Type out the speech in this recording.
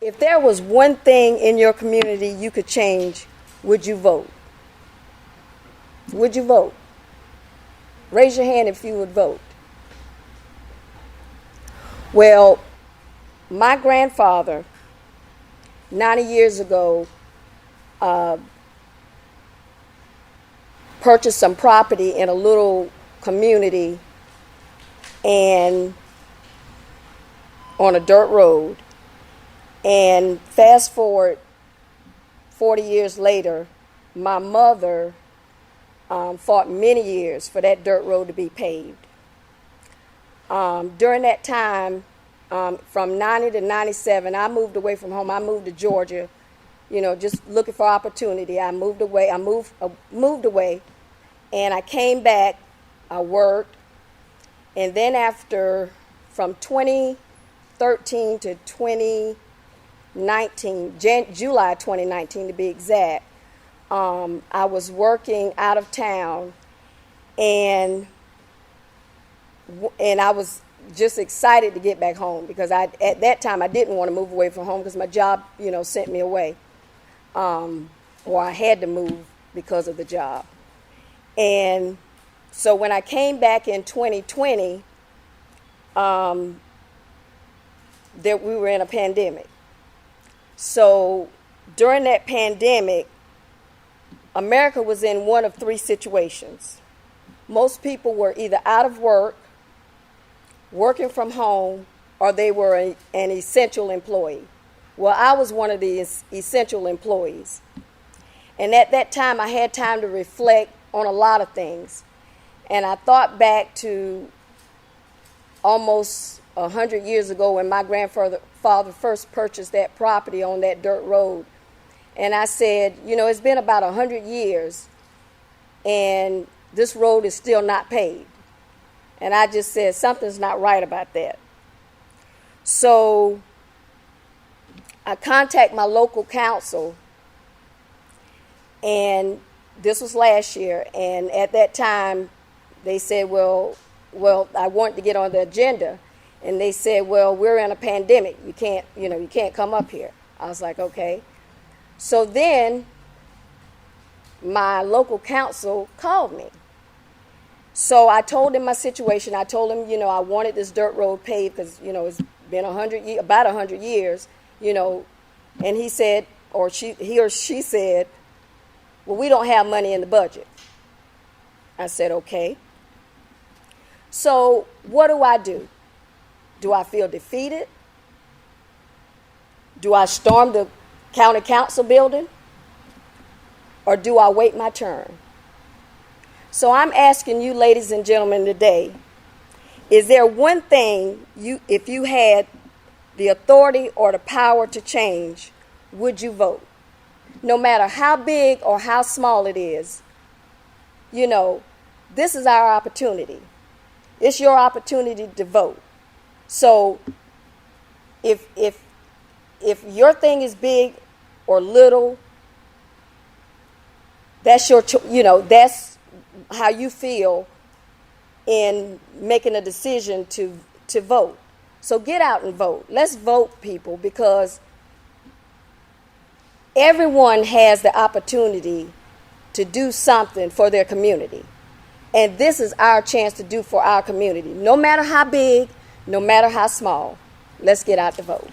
If there was one thing in your community you could change, would you vote? Would you vote? Raise your hand if you would vote. Well, my grandfather, 90 years ago, purchased some property in a little community and on a dirt road. And fast forward 40 years later, my mother fought many years for that dirt road to be paved. During that time, from 90 to 97, I moved away from home. I moved to Georgia, just looking for opportunity. I moved away, and I came back. I worked, and then from 2013 to 2019, July 2019 to be exact, I was working out of town, and I was just excited to get back home because at that time I didn't want to move away from home because my job, sent me away, or I had to move because of the job. And so when I came back in 2020, we were in a pandemic. So during that pandemic, America was in one of three situations. Most people were either out of work, working from home, or they were an essential employee. Well, I was one of the essential employees. And at that time, I had time to reflect on a lot of things. And I thought back to almost 100 years ago when my grandfather first purchased that property on that dirt road. And I said, it's been about 100 years, and this road is still not paved. And I just said, something's not right about that. So I contacted my local council, and this was last year. And at that time, they said, well, I wanted to get on the agenda. And they said, well, we're in a pandemic. You can't come up here. I was like, okay. So then my local council called me. So I told him my situation. I told him, I wanted this dirt road paved because, it's been about 100 years, and he said, he or she said, well, we don't have money in the budget. I said, okay. So what do? Do I feel defeated? Do I storm the county council building? Or do I wait my turn? So I'm asking you, ladies and gentlemen, today, is there one thing if you had the authority or the power to change, would you vote? No matter how big or how small it is, this is our opportunity. It's your opportunity to vote. So if your thing is big or little, that's that's how you feel in making a decision to vote. So get out and vote. Let's vote, people, because everyone has the opportunity to do something for their community. And this is our chance to do for our community. No matter how big, no matter how small. Let's get out to vote.